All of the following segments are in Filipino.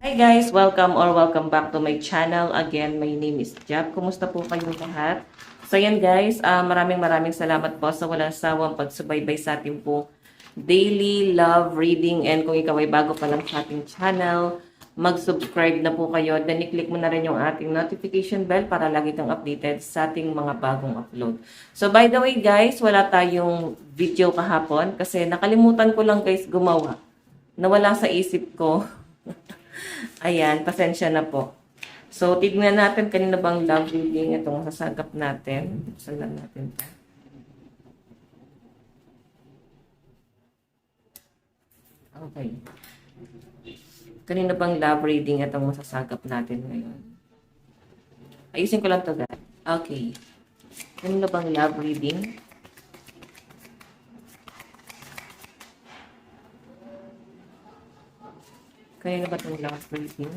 Hi guys! Welcome back to my channel. Again, my name is Jab. Kumusta po kayong lahat? So yan guys, maraming salamat po sa walang sawang pagsubaybay sa ating po daily love reading. And kung ikaw ay bago pa lang sa ating channel, mag-subscribe na po kayo. Then i-click mo na rin yung ating notification bell para lagi kang updated sa ating mga bagong upload. So by the way guys, wala tayong video kahapon kasi nakalimutan ko lang guys gumawa. Nawala sa isip ko. Ayan, pasensya na po. So, tignan natin kanina bang love reading itong sasagap natin. Buksan lang natin ito. Okay. Kanina bang love reading itong masasagap natin ngayon? Ayusin ko lang ito guys. Okay. Kanina bang love reading? Kanina ba itong love reading?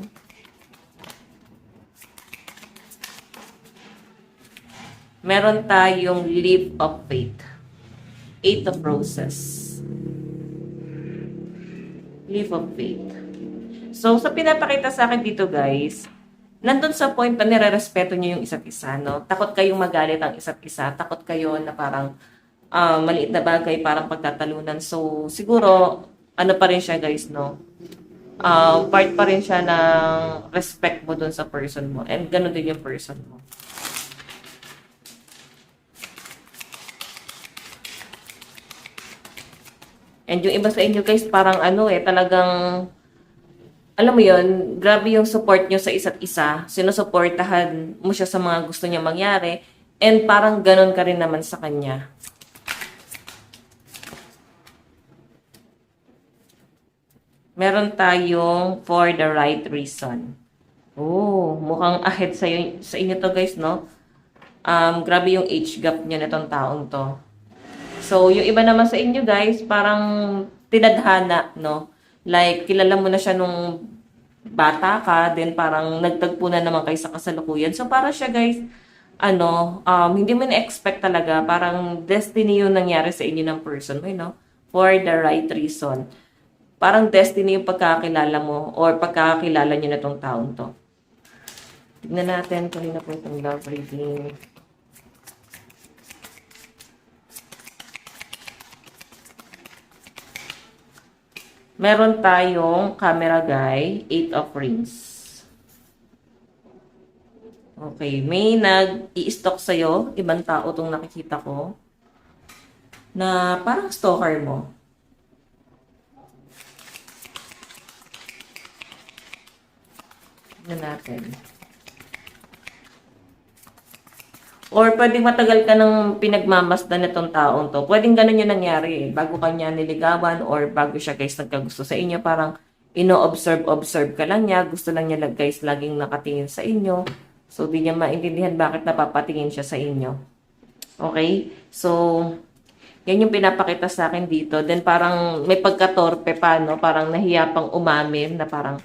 Meron tayong Leap of Faith. 8 of Roses. Leap of Faith. So, sa pinapakita sa akin dito guys, nandun sa point na nire-respeto nyo yung isa't isa, no? Takot kayong magalit ang isa't isa. Takot kayo na parang maliit na bagay, parang pagtatalunan. So, siguro, ano pa rin siya guys, no? Part pa rin siya ng respect mo dun sa person mo. And ganun din yung person mo. And yung iba sa inyo guys, parang talagang, alam mo yun, grabe yung support nyo sa isa't isa. Sinusuportahan mo siya sa mga gusto niya mangyari. And parang ganun ka rin naman sa kanya. Meron tayong for the right reason. Oh, mukhang ahead sa inyo to guys, no? Grabe yung age gap niya nitong taong to. So, yung iba naman sa inyo guys, parang tinadhana, no? Like, kilala mo na siya nung bata ka, then parang nagtagpo na naman kayo sa kasalukuyan. So, para siya guys, hindi mo na-expect talaga, parang destiny yung nangyari sa inyo ng person mo, no? For the right reason. Parang destiny yung pagkakilala mo or pagkakilala nyo na itong taong to. Tignan natin kung na po itong love reading. Meron tayong camera guy, 8 of rings. Okay, may nag-i-stalk sa'yo, ibang tao itong nakikita ko, na parang stalker mo. Natin. Or pwedeng matagal ka nang pinagmamasdan nitong taong to. Pwedeng ganun yung nangyari eh. Bago ka niya niligawan or bago siya guys nagkagusto sa inyo, parang ino-observe ka lang niya. Gusto lang niya guys laging nakatingin sa inyo. So, di niya maintindihan bakit napapatingin siya sa inyo. Okay? So, yan yung pinapakita sa akin dito. Then parang may pagkatorpe pa, no? Parang nahiya pang umamin na parang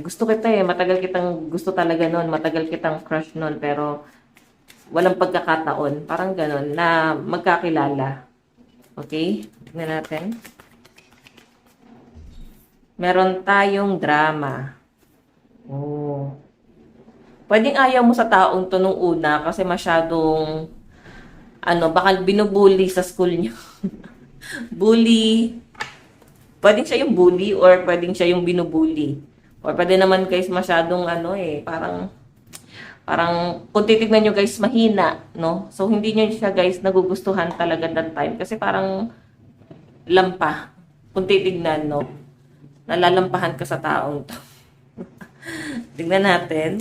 gusto kita eh, matagal kitang gusto talaga noon, matagal kitang crush noon, pero walang pagkakataon, parang ganon, na magkakilala. Okay? Tignan natin. Meron tayong drama. Oh. Pwedeng ayaw mo sa taong to nung una kasi masyadong, baka binubully sa school niyo. Bully. Pwedeng siya yung bully or pwedeng siya yung binubully. Or pwede naman guys masyadong parang kung titignan nyo guys mahina, no? So hindi nyo siya guys nagugustuhan talaga that time kasi parang lampa. Kung titignan, no? Nalalampahan ka sa taong to. Tignan natin.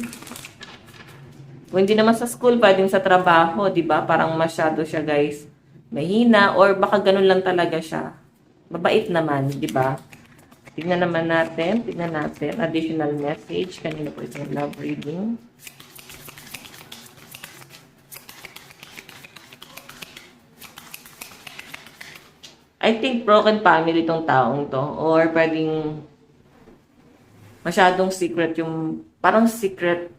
Kung hindi naman sa school, pwedeng sa trabaho, di ba? Parang masyado siya guys mahina or baka ganun lang talaga siya. Mabait naman, di ba? Tignan natin. Additional message. Kanina po itong love reading. I think broken family itong taong to. Or pwedeng masyadong secret yung, parang secret,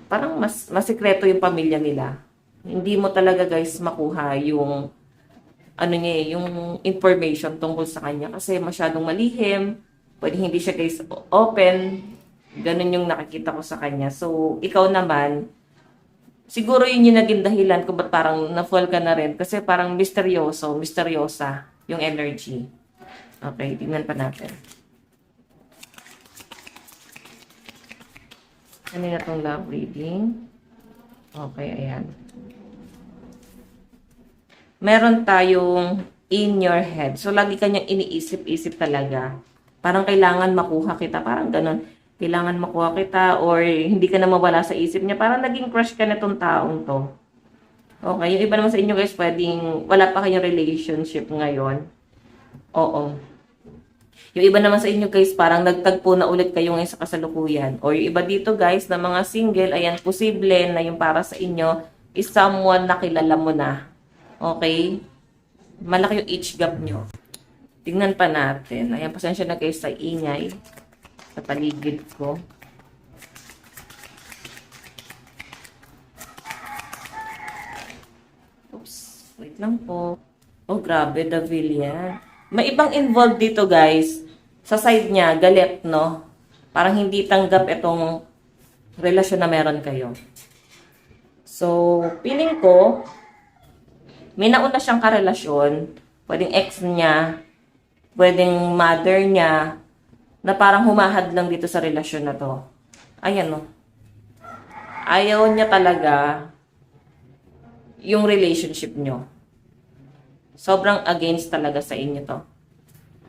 parang mas sikreto yung pamilya nila. Hindi mo talaga guys makuha yung ano niya yung information tungkol sa kanya kasi masyadong malihim. Pwede hindi siya guys open. Ganun yung nakikita ko sa kanya. So, ikaw naman, siguro yun yung naging dahilan kung ba't parang na-fall ka na rin. Kasi parang misteryosa yung energy. Okay, tingnan pa natin. Ano na itong love reading? Okay, ayan. Meron tayong in your head. So, lagi kanyang iniisip-isip talaga. Parang kailangan makuha kita. Parang ganun. Kailangan makuha kita or hindi ka na mawala sa isip niya. Parang naging crush ka na itong taong to. Okay, yung iba naman sa inyo guys, pwedeng wala pa kayong relationship ngayon. Oo. Yung iba naman sa inyo guys, parang nagtagpo na ulit kayo ngayon sa kasalukuyan. Or yung iba dito guys, na mga single, ayan, posible na yung para sa inyo is someone na kilala mo na. Okay? Malaki yung age gap nyo. Tingnan pa natin. Ayan, pasensya na guys sa ingay sa paligid ko. Oops, wait lang po. Oh, grabe, Devil yan. May ibang involved dito, guys. Sa side niya, galit, no? Parang hindi tanggap itong relasyon na meron kayo. So, feeling ko, may nauna siyang karelasyon. Pwedeng ex niya, pwedeng mother niya, na parang humahad lang dito sa relasyon na to. Ayan, no? Ayaw niya talaga yung relationship nyo. Sobrang against talaga sa inyo to.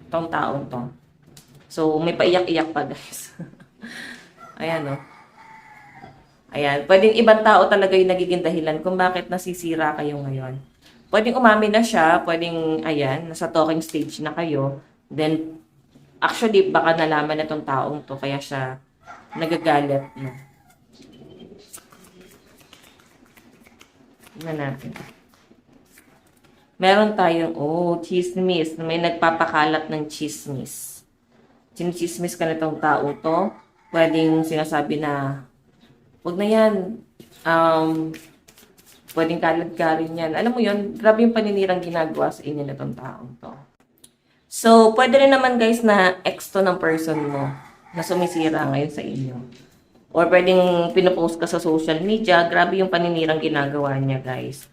Tong taong to. So, may paiyak-iyak pa, guys. Ayan, no? Ayan. Pwedeng ibang tao talaga yung nagiging dahilan kung bakit nasisira kayo ngayon. Pwedeng umamin na siya. Pwedeng, ayan, nasa talking stage na kayo. Then, actually, baka nalaman na tong taong to. Kaya siya nagagalit, no? Tingnan natin. Meron tayong, chismis. May nagpapakalat ng chismis. Sinichismis ka na itong tao to. Pwedeng sinasabi na, huwag na yan. Pwedeng kalat ka rin yan. Alam mo yun, grabe yung paninirang ginagawa sa inyo na itong taong to. So, pwede rin naman guys na ex to ng person mo na sumisira ngayon sa inyo. Or pwedeng pinopost ka sa social media. Grabe yung paninirang ginagawa niya guys.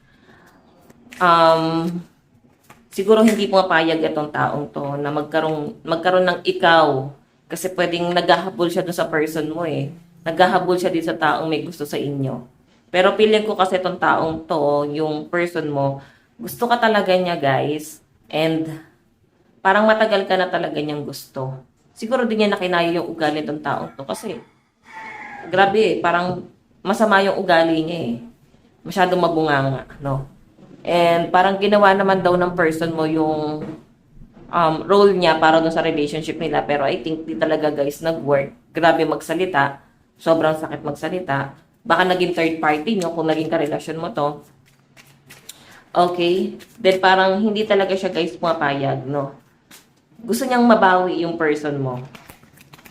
Siguro hindi pumapayag itong taong to na magkaroon ng ikaw. Kasi pwedeng naghahabol siya dun sa person mo eh. Naghahabol siya din sa taong may gusto sa inyo. Pero feeling ko kasi itong taong to, yung person mo, gusto ka talaga niya guys. And parang matagal ka na talaga niyang gusto. Siguro din niya nakinaya yung ugali itong taong to. Kasi grabe eh, parang masama yung ugali niya eh. Masyadong mabunganga, no? And parang ginawa naman daw ng person mo yung role niya para dun sa relationship nila. Pero I think di talaga guys nag-work. Grabe magsalita. Sobrang sakit magsalita. Baka naging third party nyo kung naging karelasyon mo to. Okay? Then parang hindi talaga siya guys pumapayag, no? Gusto niyang mabawi yung person mo.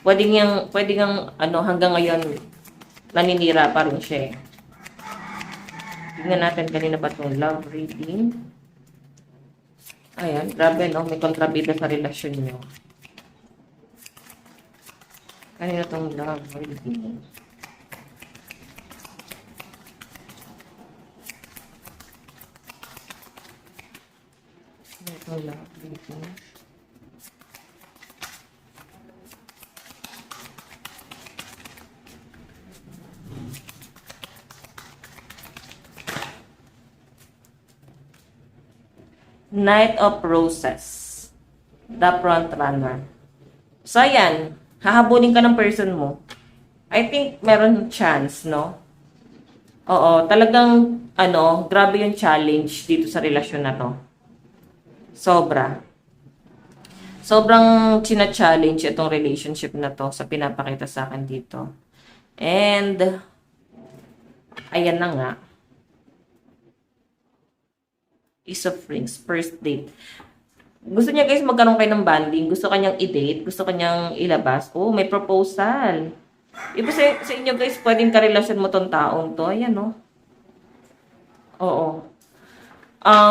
Pwede niyang hanggang ngayon naninira pa rin siya eh. Tingnan natin kanina ba itong love reading. Ayan, grabe no, may kontrabida sa relasyon nyo. Kanina itong love reading. Itong love reading. Knight of Roses. The front runner. So, ayan. Hahabulin ka ng person mo. I think meron chance, no? Oo, talagang, grabe yung challenge dito sa relasyon na to. Sobra. Sobrang china-challenge itong relationship na to sa pinapakita sa akin dito. And, ayan na nga. Ace of Rings, first date. Gusto niya guys magkaroon kayo ng bonding. Gusto kanyang i-date. Gusto kanyang ilabas. Oh, may proposal. Iba sa inyo guys, pwedeng karelasyon mo tong taong to. Ayan, no? Oo.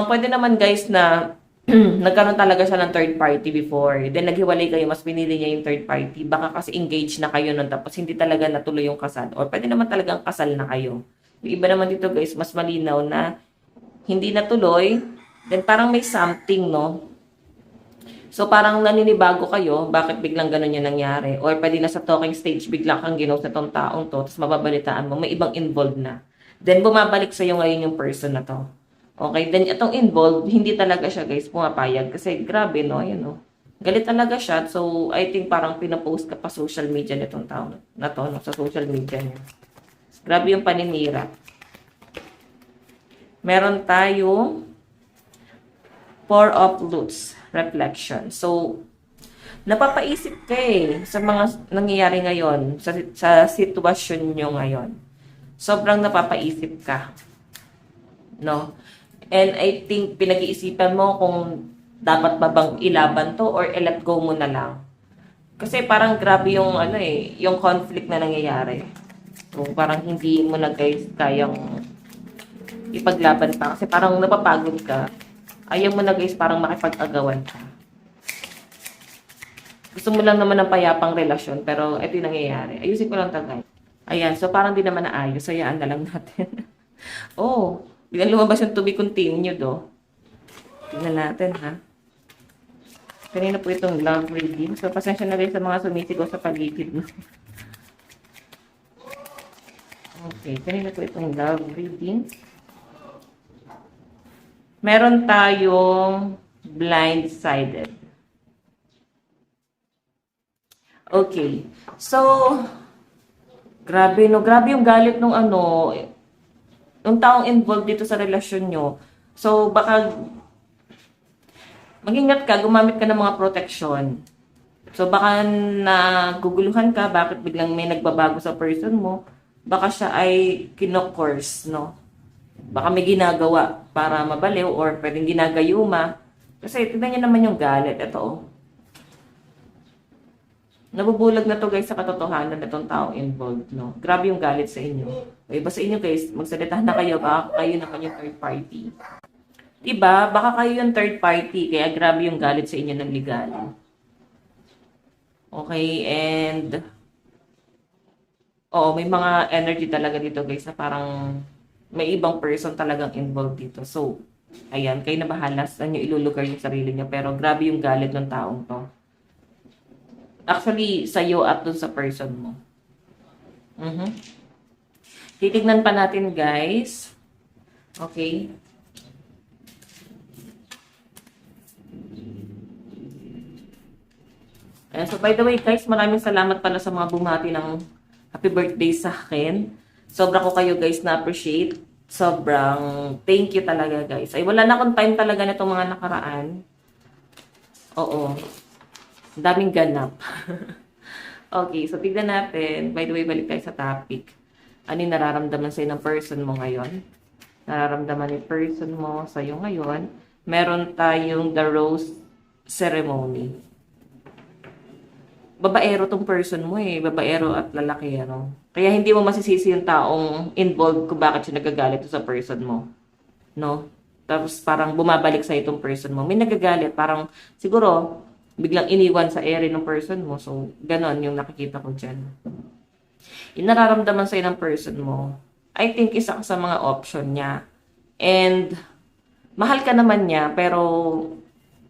Pwede naman guys na nagkaroon talaga siya ng third party before. Then naghiwalay kayo, mas pinili niya yung third party. Baka kasi engaged na kayo nun, tapos hindi talaga natuloy yung kasal. Or pwede naman talagang kasal na kayo. Yung iba naman dito guys, mas malinaw na hindi natuloy. Then parang may something, no? So parang naninibago kayo, bakit biglang ganun yung nangyari? Or pwede na sa talking stage, bigla kang ginost na tong taong to, tapos mababalitaan mo, may ibang involved na. Then bumabalik sa'yo ngayon yung person na to. Okay, then itong involved, hindi talaga siya guys pumapayag. Kasi grabe no, yun no. Galit talaga siya. So I think parang pinapost ka pa social media nitong tao na to, no, sa social media niya. Grabe yung paninira. Meron tayong Four of Lutes reflection. So, napapaisip ka sa mga nangyayari ngayon, sa sitwasyon nyo ngayon. Sobrang napapaisip ka. No? And I think pinag-iisipan mo kung dapat ba bang ilaban to or i-let go mo na lang. Kasi parang grabe yung yung conflict na nangyayari. So, parang hindi mo na guys kayang ipaglaban pa. Kasi parang napapagod ka. Ayaw mo na guys parang makipag-agawan ka. Gusto mo lang naman ng payapang relasyon, pero ito yung nangyayari. Ayusin ko lang ito guys. Ayan, so parang di naman naayos. Hayaan na lang natin. Oh, biglang lumabas yung to be continued, oh. Tingnan natin, ha. Kanina po itong love reading. So, pasensya na rin sa mga sumisigaw sa paligid mo. Okay, kanina po itong love reading. Meron tayong blindsided. Okay. So, grabe, no? Grabe yung galit nung nung taong involved dito sa relasyon nyo. So, baka mag-ingat ka, gumamit ka ng mga protection. So, baka naguguluhan ka, bakit biglang may nagbabago sa person mo, baka siya ay kinokors, no? Baka may ginagawa para mabaliw or pwedeng ginagayuma. Kasi tignan niyo naman yung galit. Ito, oh. Nabubulag na to guys sa katotohanan na itong taong involved, no? Grabe yung galit sa inyo. O iba sa inyo guys, magsalita na kayo, baka kayo naman yung third party. Diba? Baka kayo yung third party, kaya grabe yung galit sa inyo ng legal. Okay, and may mga energy talaga dito guys na parang may ibang person talagang involved dito. So, ayan, kayo na bahala saan nyo ilulugar yung sarili nyo. Pero grabe yung galit ng taong to. Actually, sa'yo at dun sa person mo. Titignan pa natin, guys. Okay. So, by the way, guys, maraming salamat pala sa mga bumati ng happy birthday sa akin. Sobra ko kayo, guys, na-appreciate. Sobrang thank you talaga, guys. Ay, wala na akong time talaga na itong mga nakaraan. Oo. Daming ganap. Okay, so tignan natin. By the way, balik tayo sa topic. Ano yung nararamdaman sa'yo ng person mo ngayon? Nararamdaman ni person mo sa'yo ngayon. Meron tayong the rose ceremony. Babaero tong person mo babaero at lalaki, ano. Kaya hindi mo masisisi yung taong involved kung bakit siya nagagalit sa person mo. No? Tapos parang bumabalik sa itong person mo. May nagagalit, parang siguro biglang iniwan sa ere ng person mo. So, ganon yung nakikita ko dyan. Yung nararamdaman sa'yo ng person mo, I think isa ka sa mga option niya. And mahal ka naman niya, pero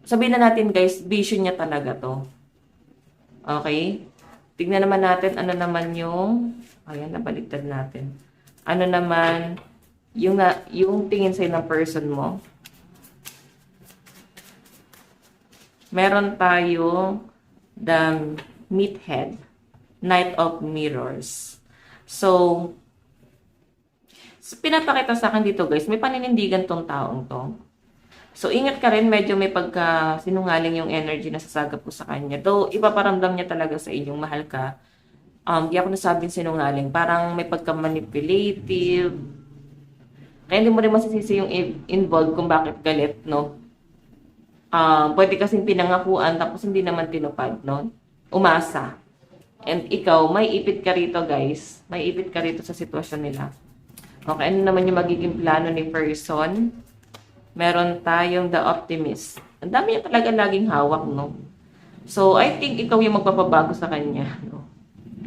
sabihin na natin guys, vision niya talaga to. Okay? Tignan naman natin ano naman yung ayan, nabaligtad natin. Ano naman yung tingin sa'yo ng person mo. Meron tayo the Meathead, Knight of Mirrors. So, pinapakita sa akin dito guys, may paninindigan tong taong to. So, ingat ka rin, medyo may pagka-sinungaling yung energy na sasagap ko sa kanya. Though, ipaparamdam niya talaga sa inyong mahal ka. Di ako nasabing sinungaling. Parang may pagka-manipulative. Kaya hindi mo rin masisisi yung involved kung bakit galit, no? Pwede kasing pinangakuan, tapos hindi naman tinupad, no? Umasa. And ikaw, may ipit ka rito, guys. May ipit ka rito sa sitwasyon nila. Okay, ano naman yung magiging plano ni person? Meron tayong the optimist. Ang dami niya talaga laging hawak, no? So, I think ikaw yung magpapabago sa kanya, no?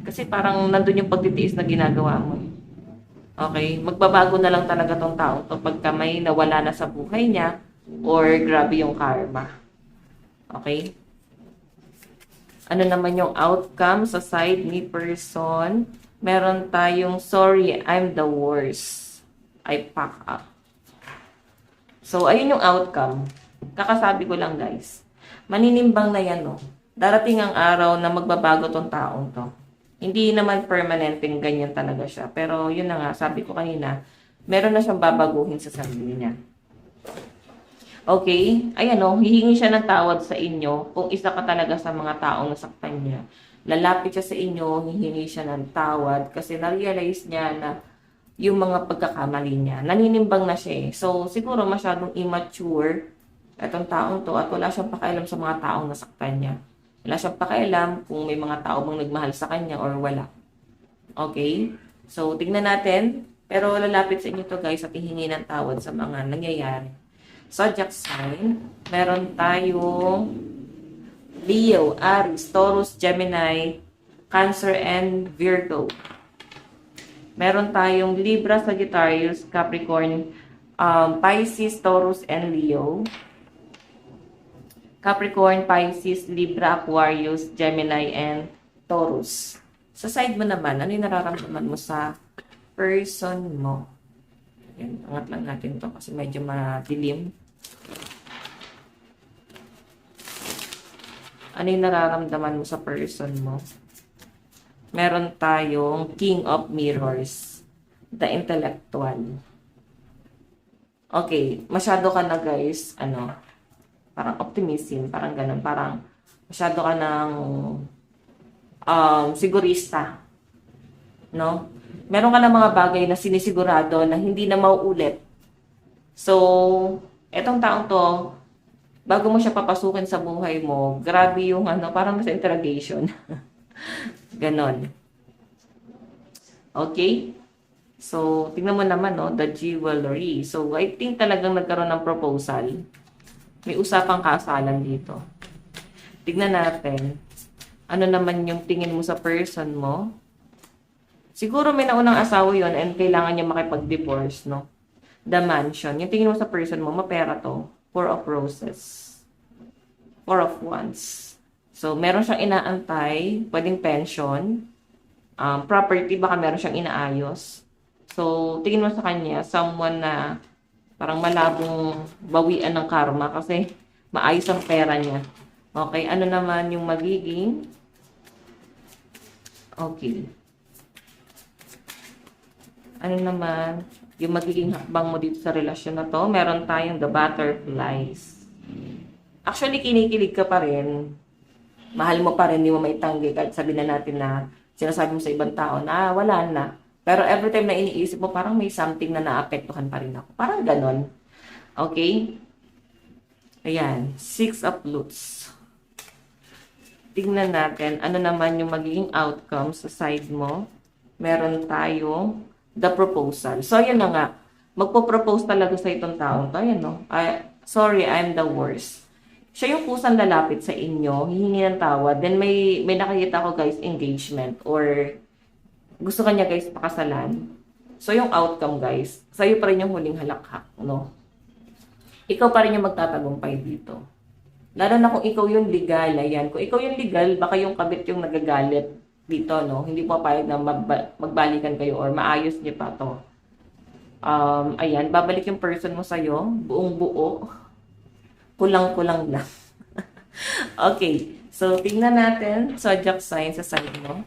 Kasi parang nandun yung pagtitiis na ginagawa mo. Okay? Magbabago na lang talaga tong tao to pagka may nawala na sa buhay niya or grabe yung karma. Okay? Ano naman yung outcome sa side ni person? Meron tayong, sorry, I'm the worst. I pack up. So, ayun yung outcome. Kakasabi ko lang, guys. Maninimbang na yan, no? Darating ang araw na magbabago tong taong to. Hindi naman permanenteng ganyan talaga siya. Pero, yun na nga, sabi ko kanina, meron na siyang babaguhin sa sarili niya. Okay? Ayan o, hihingi siya ng tawad sa inyo kung isa ka talaga sa mga taong nasaktan niya. Lalapit siya sa inyo, hihingi siya ng tawad kasi na-realize niya na yung mga pagkakamali niya. Naninimbang na siya eh. So, siguro masyadong immature itong taong to at wala siyang pakialam sa mga taong nasaktan niya. Wala siyang pakialam kung may mga tao bang nagmahal sa kanya or wala. Okay? So, tignan natin. Pero lalapit sa inyo to guys at hihingi ng tawad sa mga nangyayari. Zodiac sign, meron tayong Leo, Aries, Taurus, Gemini, Cancer, and Virgo. Meron tayong Libra, Sagittarius, Capricorn, Pisces, Taurus, and Leo. Capricorn, Pisces, Libra, Aquarius, Gemini, and Taurus. Sa side mo naman, ano yung nararamdaman mo sa person mo? Yan, angat lang natin to kasi medyo madilim. Ano yung nararamdaman mo sa person mo? Meron tayong King of Mirrors, the intellectual. Okay, masyado ka na guys, parang optimism, parang ganun, parang masyado ka ng sigurista, no? Meron ka na mga bagay na sinisigurado na hindi na mauulit. So, etong taong to, bago mo siya papasukin sa buhay mo, grabe yung parang nasa interrogation. Ganon. Okay? So, tingnan mo naman, no, the jewelry. So, I think talagang nagkaroon ng proposal. May usapang kasalan dito. Tignan natin. Ano naman yung tingin mo sa person mo? Siguro may naunang asawa yon and kailangan niya makipag-divorce, no? The mansion. Yung tingin mo sa person mo, mapera to. Four of roses. Four of wands. So, meron siyang inaantay, pwedeng pension, property, baka meron siyang inaayos. So, tingin mo sa kanya, someone na parang malabong bawian ng karma kasi maayos ang pera niya. Okay, ano naman yung magiging? Okay. Ano naman yung magiging hakbang mo dito sa relasyon na to? Meron tayong the butterflies. Actually, kinikilig ka pa rin. Mahal mo pa rin, hindi mo maitanggi. Kahit sabihin na natin na sinasabi mo sa ibang tao na wala na. Pero every time na iniisip mo, parang may something na naapektuhan pa rin ako. Parang ganon. Okay? Ayan. Six of Lutes. Tingnan natin, ano naman yung magiging outcome sa side mo. Meron tayong the proposal. So, ayan na nga. Magpo-propose talaga sa itong taong to. Ayan, no? Sorry, I'm the worst. Siya yung kusang lalapit sa inyo, hihingi ng tawad. Then, may nakikita ko, guys, engagement. Or, gusto kanya, guys, pakasalan. So, yung outcome, guys, sa'yo pa rin yung huling halakhak, no? Ikaw pa rin yung magtatagumpay dito. Lalo na kung ikaw yung legal, ayan. Kung ikaw yung legal, baka yung kabit yung nagagalit dito, no? Hindi po papayag na magbalikan kayo or maayos niyo pa to. Ayan, babalik yung person mo sa'yo, buong buo. Kulang-kulang lang. Okay, so tingnan natin, zodiac sign sa side mo.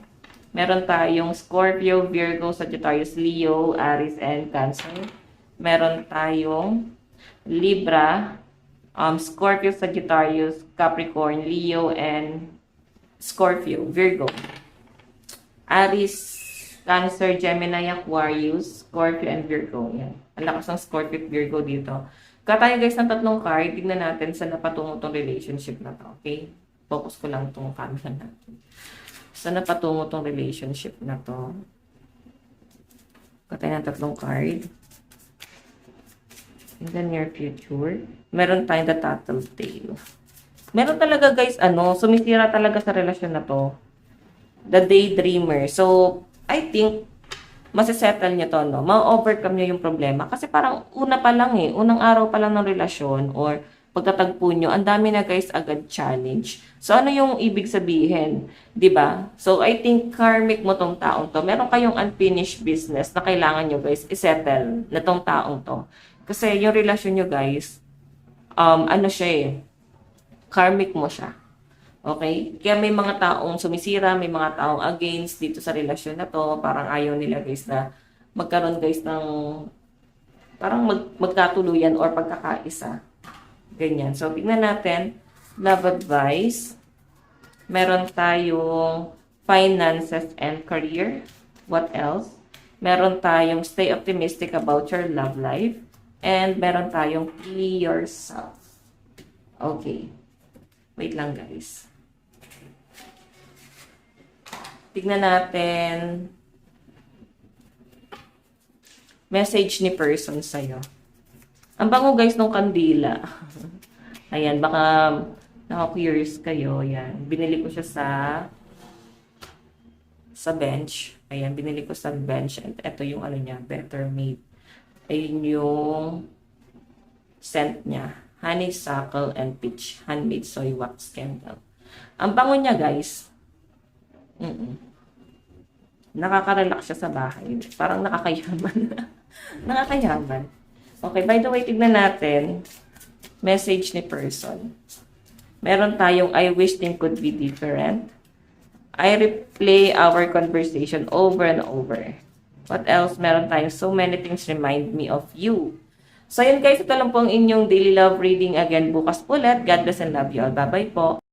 Meron tayong Scorpio, Virgo, Sagittarius, Leo, Aries, and Cancer. Meron tayong Libra, Scorpio, Sagittarius, Capricorn, Leo, and Scorpio, Virgo. Aries, Cancer, Gemini, Aquarius, Scorpio, and Virgo. Yan. Ang lakas ng Scorpio at Virgo dito. Katayo guys ng tatlong card, tignan natin saan napatungo tong relationship na to. Okay? Focus ko lang tong camera natin. Saan napatungo tong relationship na to? Katayo ng tatlong card. In the near future, meron tayong the tattletale. Meron talaga guys, sumisira talaga sa relasyon na to. The daydreamer. So, I think, masisettle nyo to, no? Ma-overcome nyo yung problema. Kasi parang una pa lang unang araw pa lang ng relasyon or pagtatagpo nyo, ang dami na guys agad challenge. So, ano yung ibig sabihin? 'Di ba? So, I think karmic mo tong taong to. Meron kayong unfinished business na kailangan nyo guys isettle na tong taong to. Kasi yung relasyon nyo guys, ano siya karmic mo siya. Okay? Kaya may mga taong sumisira, may mga taong against dito sa relasyon na to. Parang ayaw nila guys na magkaroon guys ng parang magkatuluyan or pagkakaisa. Ganyan. So, tingnan natin. Love advice. Meron tayong finances and career. What else? Meron tayong stay optimistic about your love life. And meron tayong be yourself. Okay. Wait lang guys. Tignan natin. Message ni person sa'yo. Ang bango guys ng kandila. Ayan, baka naka-curious kayo. Ayan, binili ko siya sa bench. Ayan, binili ko sa bench. And ito yung ano niya, Better Made. Ayun yung scent niya. Honeysuckle and peach handmade soy wax candle. Ang bango niya, guys. Nakaka-relax siya sa bahay. Parang nakakayaman. Nakakayaman. Okay, by the way, tignan natin. Message ni person. Meron tayong I wish things could be different. I replay our conversation over and over. What else? Meron tayong so many things remind me of you. So, yun guys, ito lang po ang inyong daily love reading again bukas ulit. God bless and love you all. Bye-bye po.